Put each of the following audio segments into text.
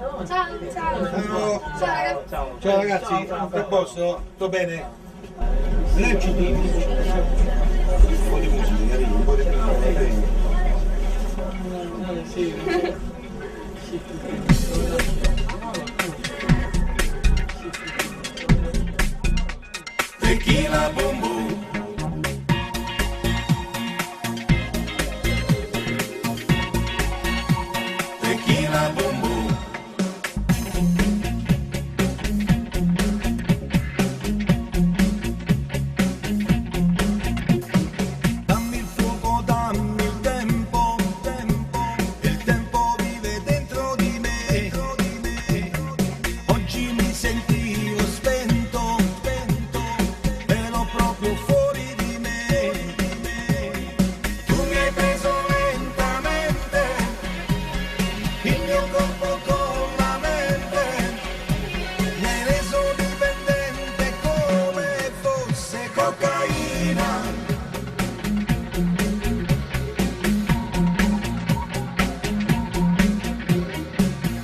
Ciao, ciao. Ciao ragazzi. Ciao ragazzi, tutto a posto? Tutto bene? Leggi un po' di musica, un po' di Tequila boom boom. Tequila boom boom. Dammi il fuoco, dammi il tempo, il tempo vive dentro di me. Oggi mi sentivo spento, ero proprio fuori di me. Tu mi hai preso lentamente, il mio corpo con la mente, mi hai reso dipendente come fosse cocaina.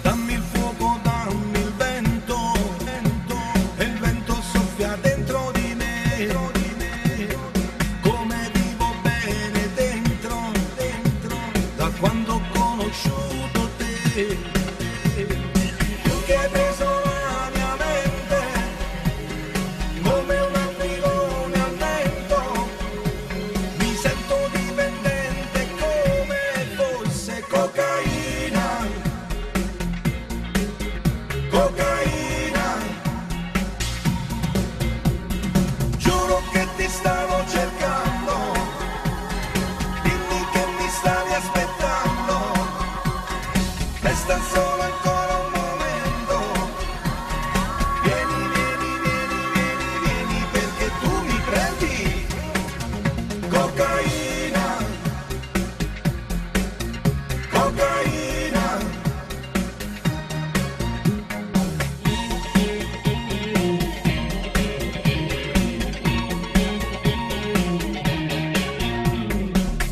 Dammi il fuoco, dammi il vento, e il vento soffia dentro di me, come vivo bene dentro, da quando ho conosciuto te. Tu che hai preso la mia mente, come un aquilone al vento, mi sento dipendente come fosse cocaina. Cocaina, giuro che ti stavo cercando, dimmi che mi stavi aspettando, resta solo ancora un momento, vieni, vieni, vieni, vieni, vieni, perché tu mi prendi, cocaina, cocaina.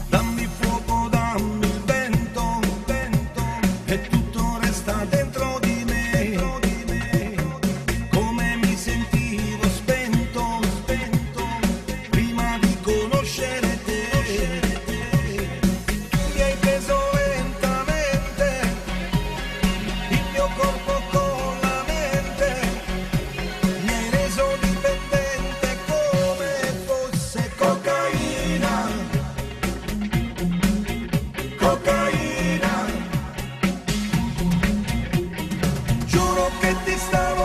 Dammi fuoco, dammi il vento, e tutto resta dentro di me, come mi sentivo spento, prima di conoscere te. Tu mi hai preso lentamente, il mio corpo con la mente, mi hai reso dipendente come fosse cocaina. Cocaina, giuro che ti stavo